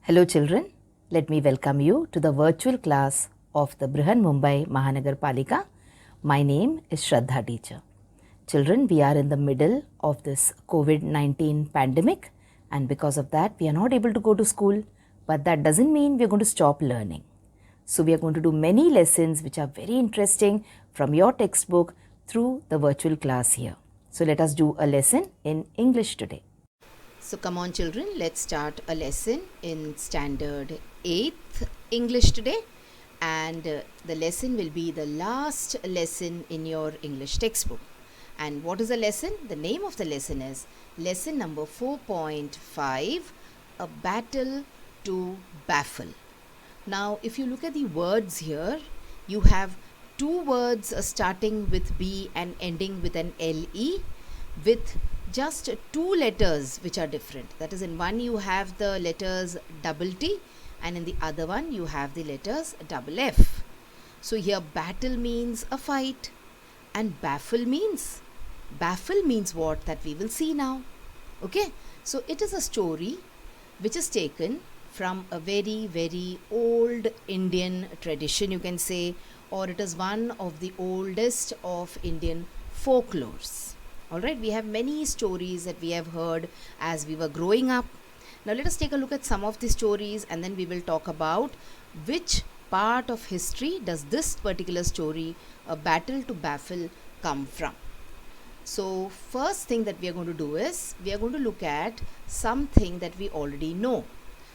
Hello children, let me welcome you to the virtual class of the Brihan Mumbai Mahanagar Palika. My name is Shraddha teacher. Children, we are in the middle of this COVID-19 pandemic and because of that we are not able to go to school, but that doesn't mean we are going to stop learning. So we are going to do many lessons which are very interesting from your textbook through the virtual class here. So let us do a lesson in English today. So come on children, let's start a lesson in standard 8th English today, and the lesson will be the last lesson in your English textbook. And what is the lesson? The name of the lesson is lesson number 4.5, A Battle to Baffle. Now if you look at the words here, you have two words starting with B and ending with an LE with just two letters which are different. That is, in one you have the letters double T and in the other one you have the letters double F. So here battle means a fight and baffle means what? That we will see now. Okay, so it is a story which is taken from a very very old Indian tradition, you can say, or it is one of the oldest of Indian folklores. Alright, we have many stories that we have heard as we were growing up. Now let us take a look at some of the stories and then we will talk about which part of history does this particular story, A Battle to Baffle, come from. So first thing that we are going to do is we are going to look at something that we already know.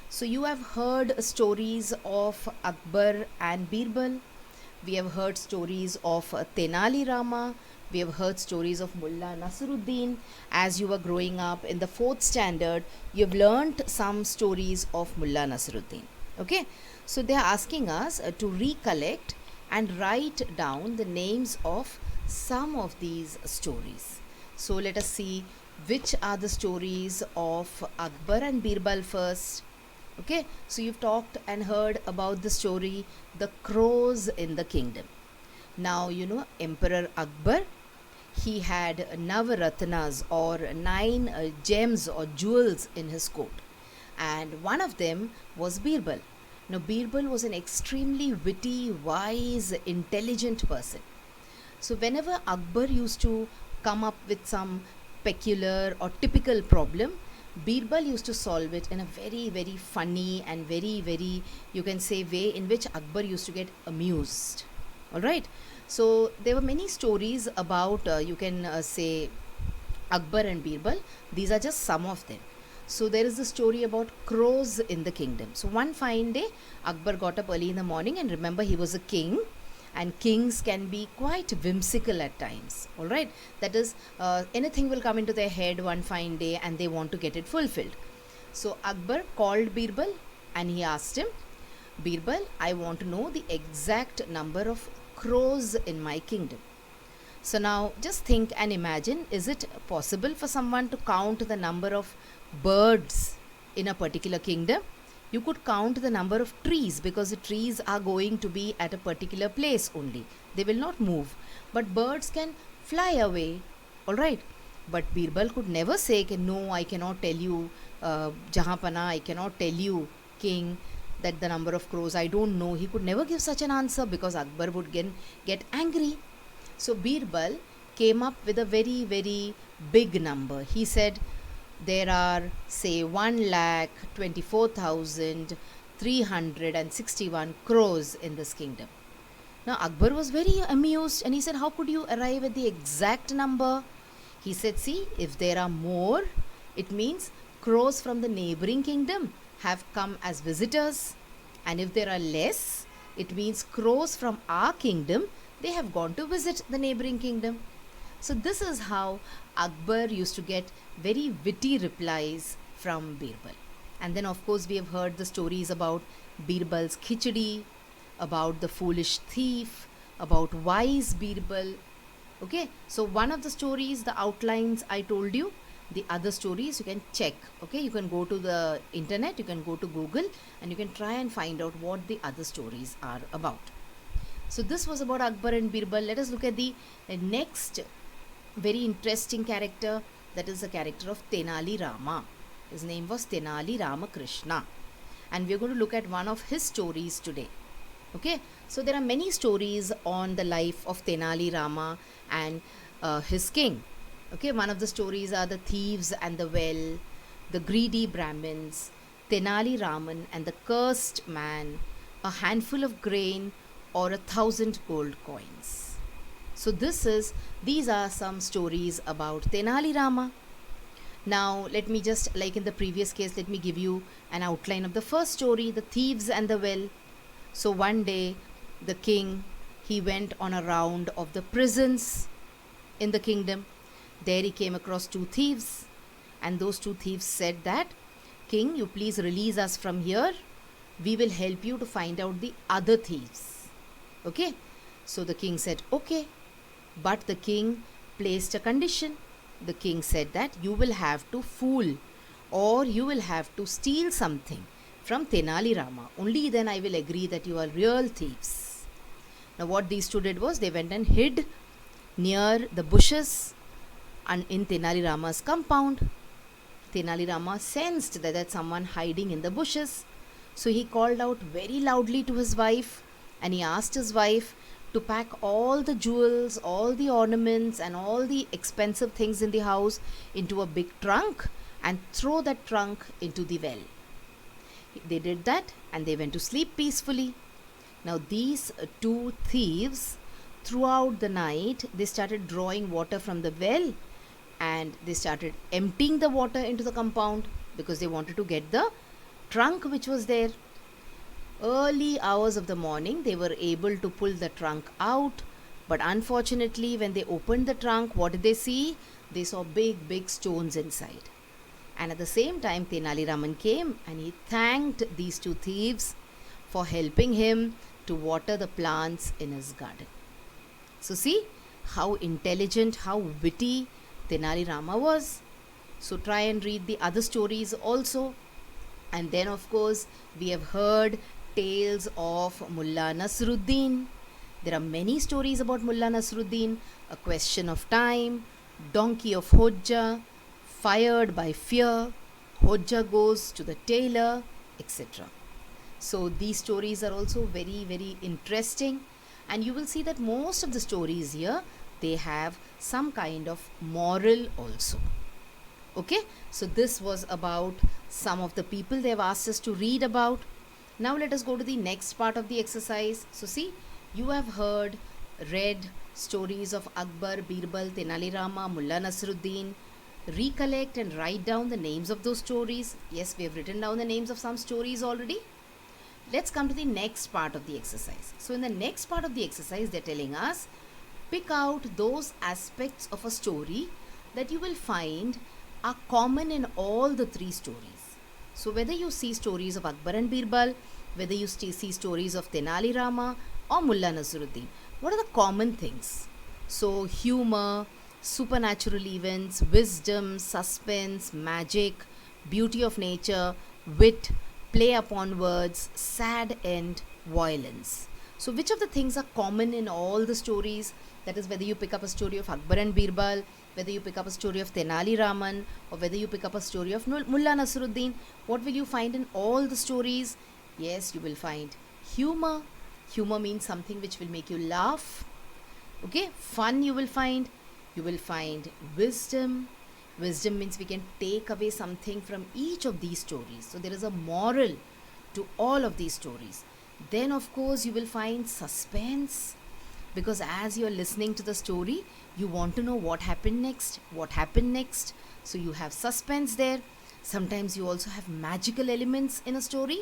So you have heard stories of Akbar and Birbal. We have heard stories of Tenali Rama. We have heard stories of Mullah Nasruddin. As you were growing up in the 4th standard, you have learnt some stories of Mullah Nasruddin. Okay, so they are asking us to recollect and write down the names of some of these stories. So let us see which are the stories of Akbar and Birbal first. Okay, so you've talked and heard about the story The Crows in the Kingdom. Now you know Emperor Akbar, he had Navaratnas or 9 gems or jewels in his coat, and one of them was Birbal. Now Birbal was an extremely witty, wise, intelligent person. So whenever Akbar used to come up with some peculiar or typical problem, Birbal used to solve it in a very very funny and very very, you can say, way in which Akbar used to get amused. Alright, so there were many stories about you can say Akbar and Birbal. These are just some of them. So there is the story about crows in the kingdom. So one fine day Akbar got up early in the morning, and remember he was a king and kings can be quite whimsical at times. Alright, that is, anything will come into their head one fine day and they want to get it fulfilled. So Akbar called Birbal and he asked him, Birbal, I want to know the exact number of crows in my kingdom. So now just think and imagine, is it possible for someone to count the number of birds in a particular kingdom? You could count the number of trees because the trees are going to be at a particular place only. They will not move. But birds can fly away. Alright. But Birbal could never say, no, I cannot tell you, Jahanpana, I cannot tell you, king, that the number of crows, I don't know. He could never give such an answer because Akbar would get angry. So Birbal came up with a very very big number. He said there are, say, 1,24,361 crows in this kingdom. Now Akbar was very amused and he said, how could you arrive at the exact number? He said, see, if there are more, it means crows from the neighboring kingdom have come as visitors, and if there are less, it means crows from our kingdom, they have gone to visit the neighboring kingdom. So this is how Akbar used to get very witty replies from Birbal. And then of course we have heard the stories about Birbal's khichdi, about the foolish thief, about wise Birbal. Okay, so one of the stories, the outlines I told you, the other stories you can check. Okay, you can go to the internet, you can go to Google and you can try and find out what the other stories are about. So this was about Akbar and Birbal. Let us look at the next very interesting character, that is the character of Tenali Rama. His name was Tenali Ramakrishna. and we're going to look at one of his stories today. Okay, so there are many stories on the life of Tenali Rama and his king. Okay, one of the stories are the thieves and the well, the greedy Brahmins, Tenali Raman and the cursed man, a handful of grain, or 1,000 gold coins. So these are some stories about Tenali Rama. Now let me just, like in the previous case, let me give you an outline of the first story, the thieves and the well. So one day the king, he went on a round of the prisons in the kingdom. There he came across two thieves, and those two thieves said that, King, you please release us from here. We will help you to find out the other thieves. Okay, so the king said okay, but the king placed a condition. The king said that you will have to fool, or you will have to steal something from Tenali Rama. Only then I will agree that you are real thieves. Now what these two did was, they went and hid near the bushes and in Tenali Rama's compound. Tenali Rama sensed that there's someone hiding in the bushes. So he called out very loudly to his wife, and he asked his wife to pack all the jewels, all the ornaments and all the expensive things in the house into a big trunk and throw that trunk into the well. They did that and they went to sleep peacefully. Now these two thieves, throughout the night, they started drawing water from the well, and they started emptying the water into the compound because they wanted to get the trunk which was there. Early hours of the morning, they were able to pull the trunk out, but unfortunately when they opened the trunk, what did they see? They saw big stones inside. And at the same time, Tenali Raman came and he thanked these two thieves for helping him to water the plants in his garden. So see how intelligent, how witty Tenali Rama was. So try and read the other stories also. And then of course we have heard tales of Mullah Nasruddin. There are many stories about Mullah Nasruddin. A Question of Time, Donkey of Hojja, Fired by Fear, Hojja Goes to the Tailor, etc. So these stories are also very interesting, and you will see that most of the stories here, they have some kind of moral also. Okay, so this was about some of the people they have asked us to read about. Now let us go to the next part of the exercise. So see, you have read stories of Akbar, Birbal, Tenali Rama, Mullah Nasruddin. Recollect and write down the names of those stories. Yes, we have written down the names of some stories already. Let's come to the next part of the exercise. So in the next part of the exercise, they're telling us, pick out those aspects of a story that you will find are common in all the three stories. So whether you see stories of Akbar and Birbal, whether you see stories of Tenali Rama or Mullah Nasruddin, what are the common things? So humor, supernatural events, wisdom, suspense, magic, beauty of nature, wit, play upon words, sad end, violence. So which of the things are common in all the stories? That is, whether you pick up a story of Akbar and Birbal, whether you pick up a story of Tenali Raman, or whether you pick up a story of Mullah Nasruddin, what will you find in all the stories? Yes, you will find humor. Humor means something which will make you laugh. Okay, fun you will find. You will find wisdom. Wisdom means we can take away something from each of these stories. So there is a moral to all of these stories. Then of course you will find suspense, because as you are listening to the story, you want to know what happened next. So you have suspense there. Sometimes you also have magical elements in a story.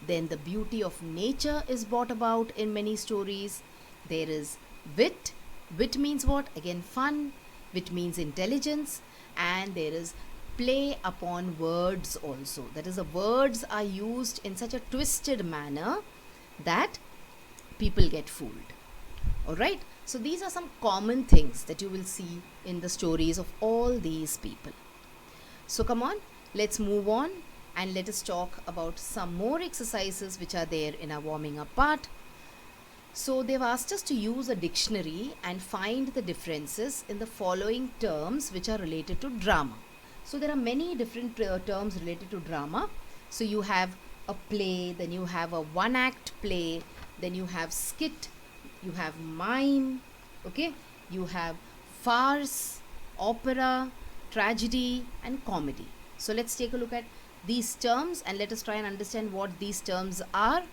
Then the beauty of nature is brought about in many stories. There is wit. Wit means what? Again, fun. Wit means intelligence. And there is play upon words also. That is, the words are used in such a twisted manner that people get fooled. Alright, so these are some common things that you will see in the stories of all these people. So come on, let's move on and let us talk about some more exercises which are there in our warming up part. So they've asked us to use a dictionary and find the differences in the following terms which are related to drama. So there are many different terms related to drama. So you have a play, then you have a one act play, then you have skit, you have mime, okay, you have farce, opera, tragedy, and comedy. So let's take a look at these terms and let us try and understand what these terms are.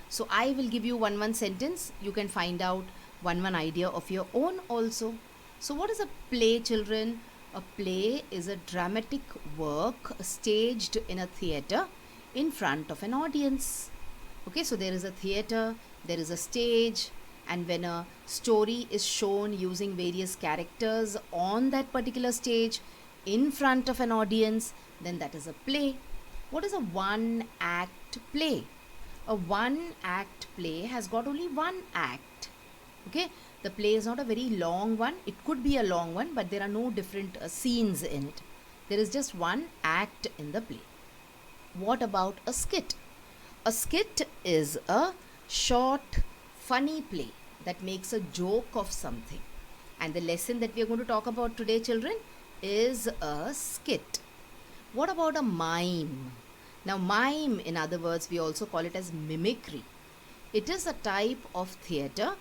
So I will give you one sentence. You can find out one idea of your own also. So what is a play, children? A play is a dramatic work staged in a theatre in front of an audience. Okay, so there is a theatre, there is a stage, and when a story is shown using various characters on that particular stage in front of an audience, then that is a play. What is a one act play? A one act play has got only one act. Okay, the play is not a very long one. It could be a long one, but there are no different scenes in it. There is just one act in the play. What about a skit? A skit is a short, funny play that makes a joke of something. And the lesson that we are going to talk about today, children, is a skit. What about a mime? Now, mime, in other words, we also call it as mimicry. It is a type of theatre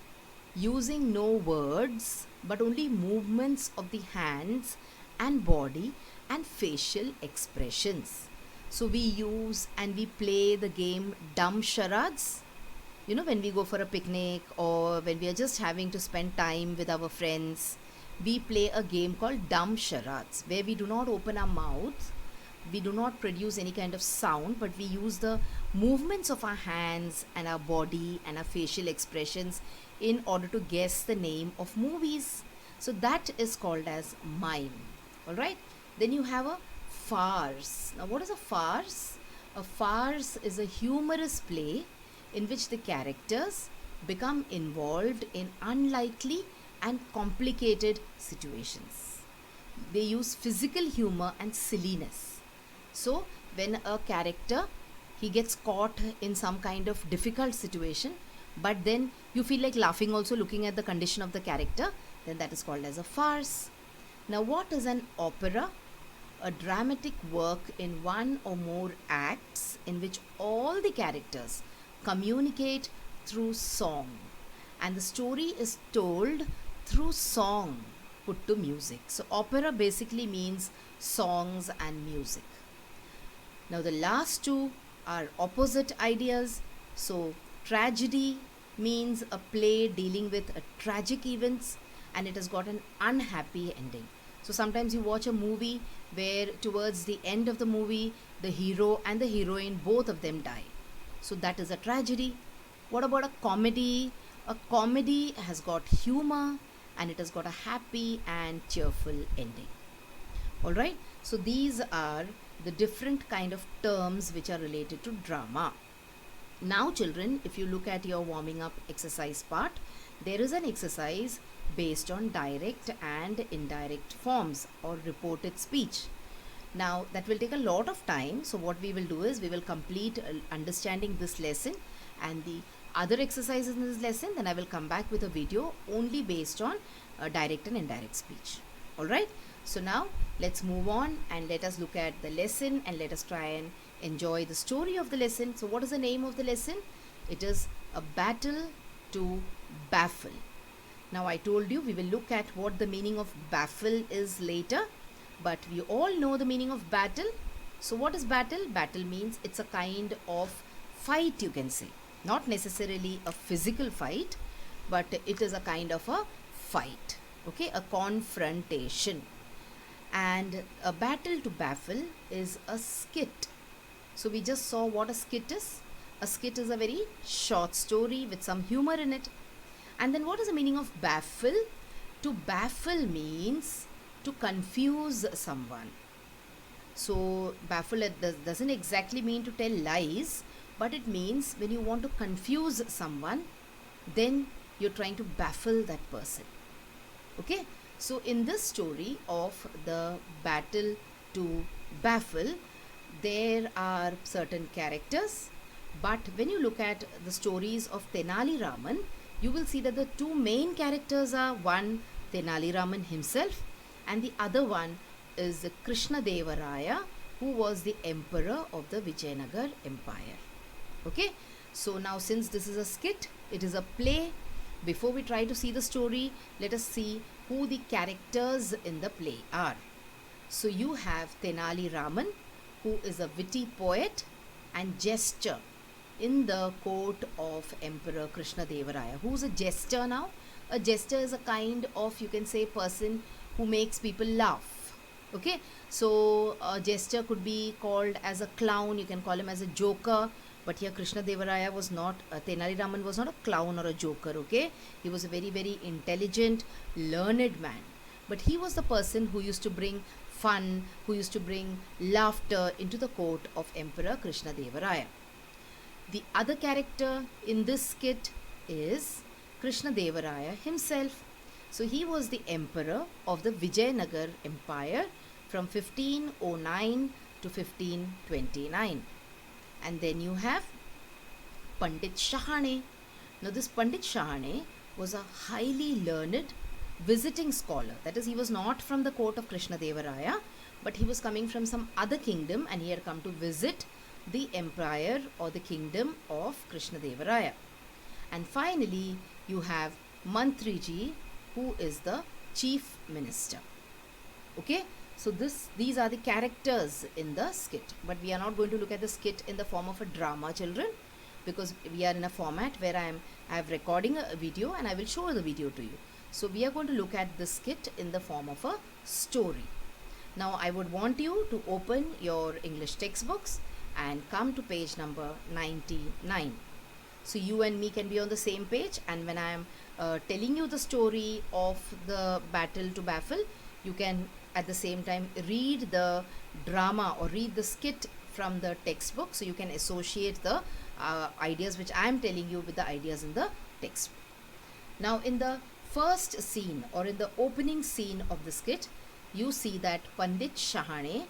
using no words but only movements of the hands and body and facial expressions. So we use and we play the game dumb charades. You know, when we go for a picnic or when we are just having to spend time with our friends, we play a game called dumb charades where we do not open our mouths, we do not produce any kind of sound, but we use the movements of our hands and our body and our facial expressions in order to guess the name of movies. So that is called as mime. Alright, then you have a farce. Now what is a farce? A farce is a humorous play in which the characters become involved in unlikely and complicated situations. They use physical humor and silliness. So when a character, he gets caught in some kind of difficult situation, but then you feel like laughing also looking at the condition of the character, then that is called as a farce. Now what is an opera? A dramatic work in one or more acts in which all the characters communicate through song, and the story is told through song put to music. So opera basically means songs and music. Now the last two are opposite ideas. So tragedy means a play dealing with a tragic events and it has got an unhappy ending. So sometimes you watch a movie where towards the end of the movie the hero and the heroine, both of them die. So that is a tragedy. What about a comedy? A comedy has got humor and it has got a happy and cheerful ending. Alright, so these are the different kind of terms which are related to drama. Now children, if you look at your warming up exercise part, there is an exercise based on direct and indirect forms or reported speech. Now that will take a lot of time, so what we will do is we will complete understanding this lesson and the other exercises in this lesson, then I will come back with a video only based on direct and indirect speech. Alright, so now let's move on and let us look at the lesson and let us try and enjoy the story of the lesson. So what is the name of the lesson? It is A Battle to Baffle. Now I told you we will look at what the meaning of baffle is later, but we all know the meaning of battle. So what is battle? Battle means it's a kind of fight, you can say. Not necessarily a physical fight, but it is a kind of a fight. Okay, a confrontation. And a battle to baffle is a skit. So we just saw what a skit is. A skit is a very short story with some humor in it. And then what is the meaning of baffle? To baffle means to confuse someone. So baffle doesn't exactly mean to tell lies, but it means when you want to confuse someone, then you're trying to baffle that person. Okay, so in this story of the battle to baffle, there are certain characters, but when you look at the stories of Tenali Raman, you will see that the two main characters are one Tenali Raman himself and the other one is Krishna Deva Raya, who was the emperor of the Vijayanagar Empire. Okay, so now since this is a skit, it is a play. Before we try to see the story, let us see who the characters in the play are. So you have Tenali Raman, who is a witty poet and jester in the court of Emperor Krishna Devaraya. Who's a jester now? A jester is a kind of, you can say, person who makes people laugh. Okay, so a jester could be called as a clown, you can call him as a joker, but here Krishna Devaraya was not, Tenali Raman was not a clown or a joker, okay? He was a very, very intelligent, learned man. But he was the person who used to bring fun, who used to bring laughter into the court of Emperor Krishna Devaraya. The other character in this skit is Krishna Devaraya himself. So he was the emperor of the Vijayanagar Empire from 1509 to 1529. And then you have Pandit Shahane. Now this Pandit Shahane was a highly learned visiting scholar. That is, he was not from the court of Krishna Devaraya, but he was coming from some other kingdom and he had come to visit the empire or the kingdom of Krishna Devaraya. And finally, you have Mantriji, who is the chief minister. Okay, so these are the characters in the skit, but we are not going to look at the skit in the form of a drama, children, because we are in a format where I have recording a video and I will show the video to you. So we are going to look at the skit in the form of a story. Now I would want you to open your English textbooks and come to page number 99. So you and me can be on the same page, and when I am telling you the story of the battle to baffle, you can at the same time read the drama or read the skit from the textbook, so you can associate the ideas which I am telling you with the ideas in the textbook. Now in the first scene or in the opening scene of the skit, you see that Pandit Shahane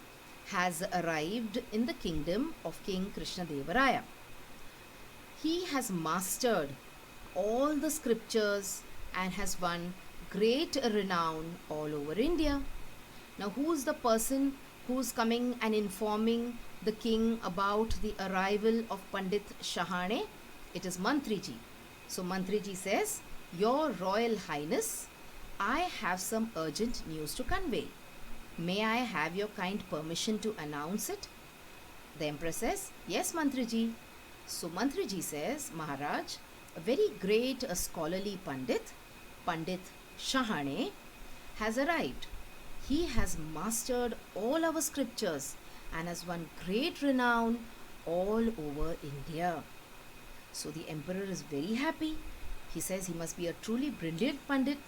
has arrived in the kingdom of King Krishna Devaraya. He has mastered all the scriptures and has won great renown all over India. Now who is the person who is coming and informing the king about the arrival of Pandit Shahane? It is Mantriji. So Mantriji says, "Your Royal Highness, I have some urgent news to convey. May I have your kind permission to announce it?" The emperor says, "Yes, Mantriji." So Mantriji says, "Maharaj, a very great scholarly Pandit, Pandit Shahane, has arrived. He has mastered all our scriptures and has won great renown all over India." So the emperor is very happy. He says he must be a truly brilliant Pandit.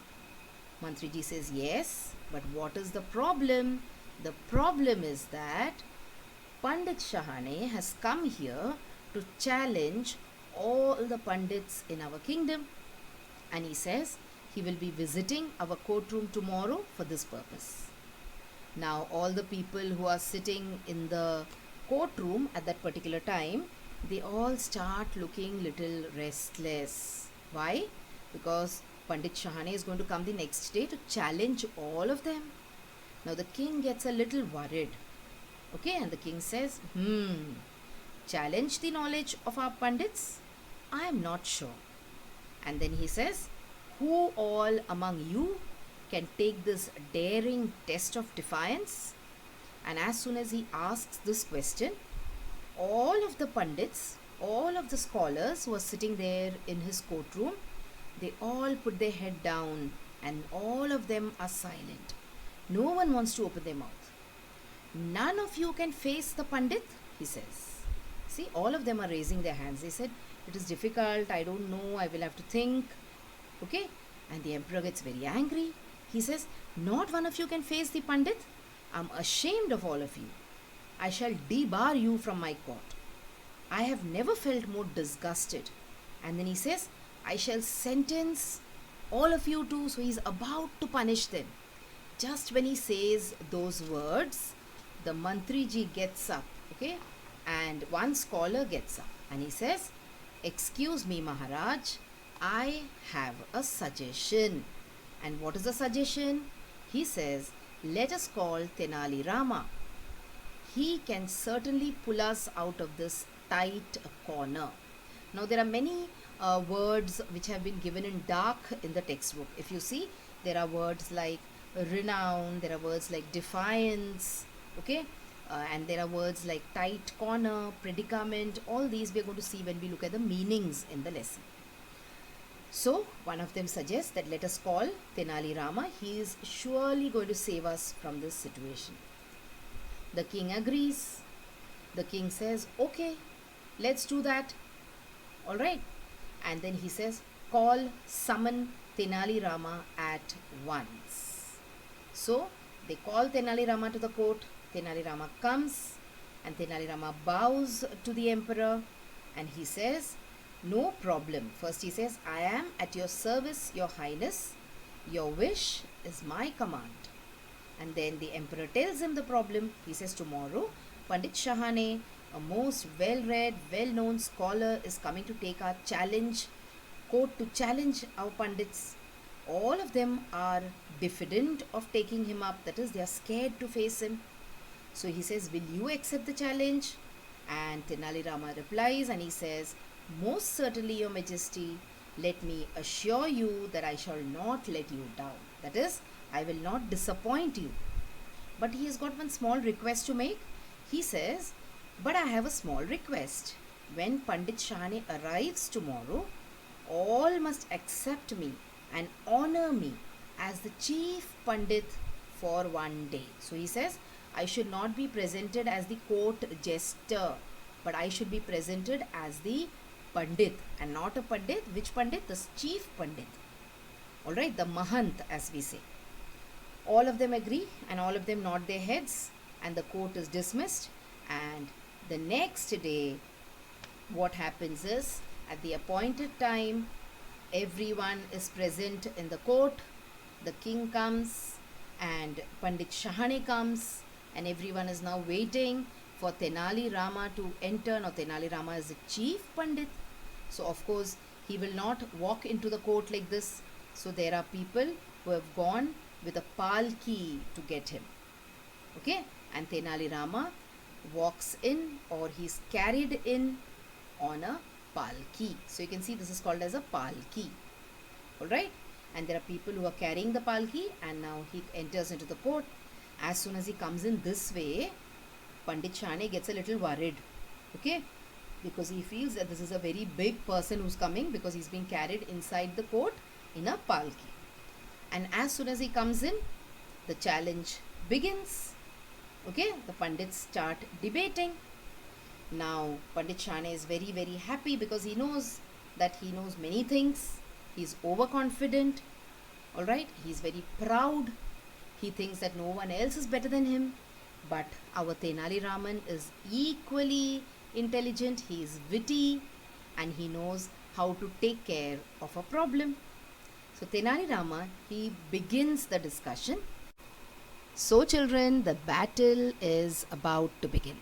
Mantriji says, "Yes, but what is the problem? The problem is that Pandit Shahane has come here to challenge all the Pandits in our kingdom, and he says he will be visiting our courtroom tomorrow for this purpose." Now all the people who are sitting in the courtroom at that particular time, they all start looking little restless. Why? Because Pandit Shahane is going to come the next day to challenge all of them. Now the king gets a little worried. Okay, and the king says, challenge the knowledge of our Pandits? I am not sure. And then he says, who all among you can take this daring test of defiance? And as soon as he asks this question, all of the Pandits, all of the scholars who are sitting there in his courtroom, they all put their head down and all of them are silent. No one wants to open their mouth. None of you can face the Pandit, he says. See, all of them are raising their hands. They said, it is difficult, I don't know, I will have to think. Okay? And the emperor gets very angry. He says, not one of you can face the Pandit? I'm ashamed of all of you. I shall debar you from my court. I have never felt more disgusted. And then he says, I shall sentence all of you to, so he's about to punish them. Just when he says those words, the Mantriji gets up, okay? And one scholar gets up and he says, excuse me, Maharaj, I have a suggestion. And what is the suggestion? He says, let us call Tenali Rama. He can certainly pull us out of this tight corner. Now there are many words which have been given in dark in the textbook. If you see, there are words like renown, there are words like defiance, okay, and there are words like tight corner, predicament. All these we are going to see when we look at the meanings in the lesson. So one of them suggests that let us call Tenali Rama. He is surely going to save us from this situation. The king agrees. The king says, okay, let's do that. All right. And then he says, summon Tenali Rama at once. So they call Tenali Rama to the court. Tenali Rama comes and Tenali Rama bows to the emperor and he says, no problem. First he says, I am at your service, your highness. Your wish is my command. And then the emperor tells him the problem. He says, tomorrow Pandit Shahane, a most well-read, well-known scholar, is coming to take our challenge, court to challenge our Pandits. All of them are diffident of taking him up. That is, they are scared to face him. So he says, will you accept the challenge? And Tenali Rama replies and he says, most certainly, your majesty, let me assure you that I shall not let you down. That is, I will not disappoint you. But he has got one small request to make. He says, but I have a small request. When Pandit Shahane arrives tomorrow, all must accept me and honor me as the chief Pandit for one day. So he says, I should not be presented as the court jester, but I should be presented as the Pandit, and not a Pandit. Which Pandit? The chief Pandit. Alright, the Mahant as we say. All of them agree and all of them nod their heads and the court is dismissed. And the next day, what happens is, at the appointed time, everyone is present in the court. The king comes and Pandit Shahane comes and everyone is now waiting for Tenali Rama to enter. Now Tenali Rama is the chief Pandit. So of course, he will not walk into the court like this. So there are people who have gone with a palki to get him. Okay, and Tenali Rama walks in, or he's carried in on a palki. So you can see this is called as a palki. Alright, and there are people who are carrying the palki and now he enters into the court. As soon as he comes in this way, Pandit Shahane gets a little worried. Okay, because he feels that this is a very big person who's coming, because he's being carried inside the court in a palki. And as soon as he comes in, the challenge begins. Okay, the Pandits start debating. Now Pandit Shahane is very, very happy because he knows that he knows many things. He's overconfident. Alright, he's very proud. He thinks that no one else is better than him. But our Tenali Raman is equally intelligent, he is witty, and he knows how to take care of a problem. So Tenali Rama, he begins the discussion. So children, the battle is about to begin.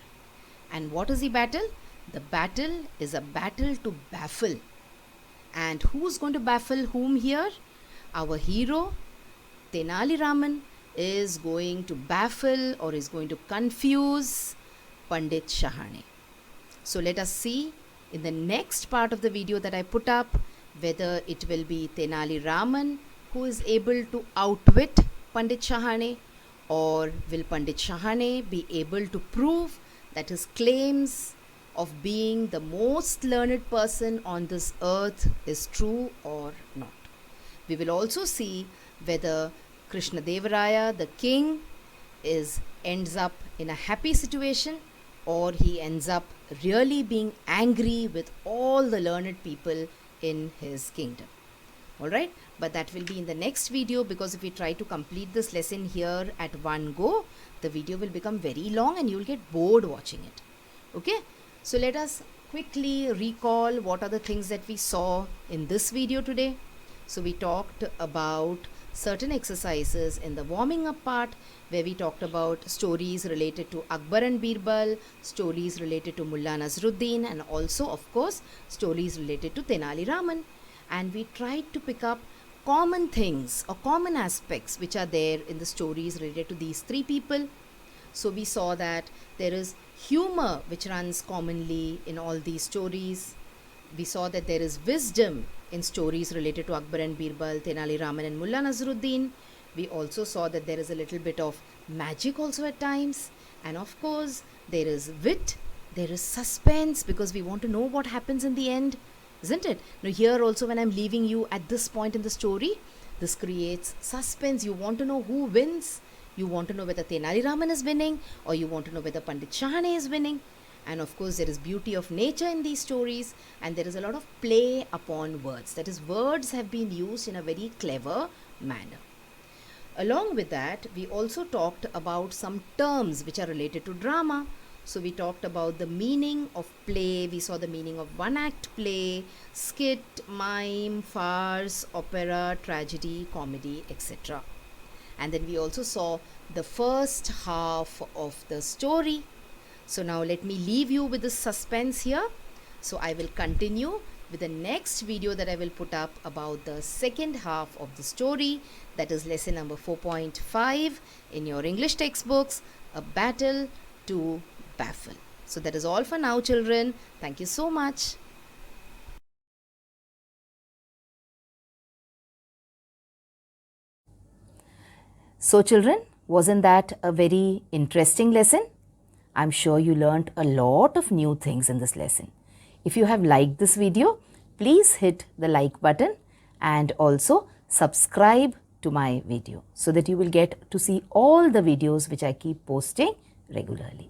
And what is the battle? The battle is a battle to baffle. And who's going to baffle whom here? Our hero, Tenali Raman, is going to baffle or is going to confuse Pandit Shahane. So let us see in the next part of the video that I put up whether it will be Tenali Raman who is able to outwit Pandit Shahane, or will Pandit Shahane be able to prove that his claims of being the most learned person on this earth is true or not. We will also see whether Krishna Devaraya, the king, ends up in a happy situation, or he ends up really being angry with all the learned people in his kingdom. Alright, but that will be in the next video, because if we try to complete this lesson here at one go, the video will become very long and you will get bored watching it. Okay, so let us quickly recall what are the things that we saw in this video today. So we talked about certain exercises in the warming up part, where we talked about stories related to Akbar and Birbal, stories related to Mullah Nasruddin, and also of course stories related to Tenali Raman. And we tried to pick up common things or common aspects which are there in the stories related to these three people. So we saw that there is humor which runs commonly in all these stories. We saw that there is wisdom in stories related to Akbar and Birbal, Tenali Raman and Mulla Nazruddin. We also saw that there is a little bit of magic also at times. And of course, there is wit, there is suspense, because we want to know what happens in the end, isn't it? Now, here also, when I'm leaving you at this point in the story, this creates suspense. You want to know who wins. You want to know whether Tenali Raman is winning, or you want to know whether Pandit Shahane is winning. And of course, there is beauty of nature in these stories, and there is a lot of play upon words. That is, words have been used in a very clever manner. Along with that, we also talked about some terms which are related to drama. So we talked about the meaning of play. We saw the meaning of one-act play, skit, mime, farce, opera, tragedy, comedy, etc. And then we also saw the first half of the story. So now let me leave you with the suspense here. So I will continue with the next video that I will put up about the second half of the story, that is lesson number 4.5 in your English textbooks, A Battle to Baffle. So that is all for now, children. Thank you so much. So children, wasn't that a very interesting lesson? I'm sure you learnt a lot of new things in this lesson. If you have liked this video, please hit the like button and also subscribe to my video so that you will get to see all the videos which I keep posting regularly.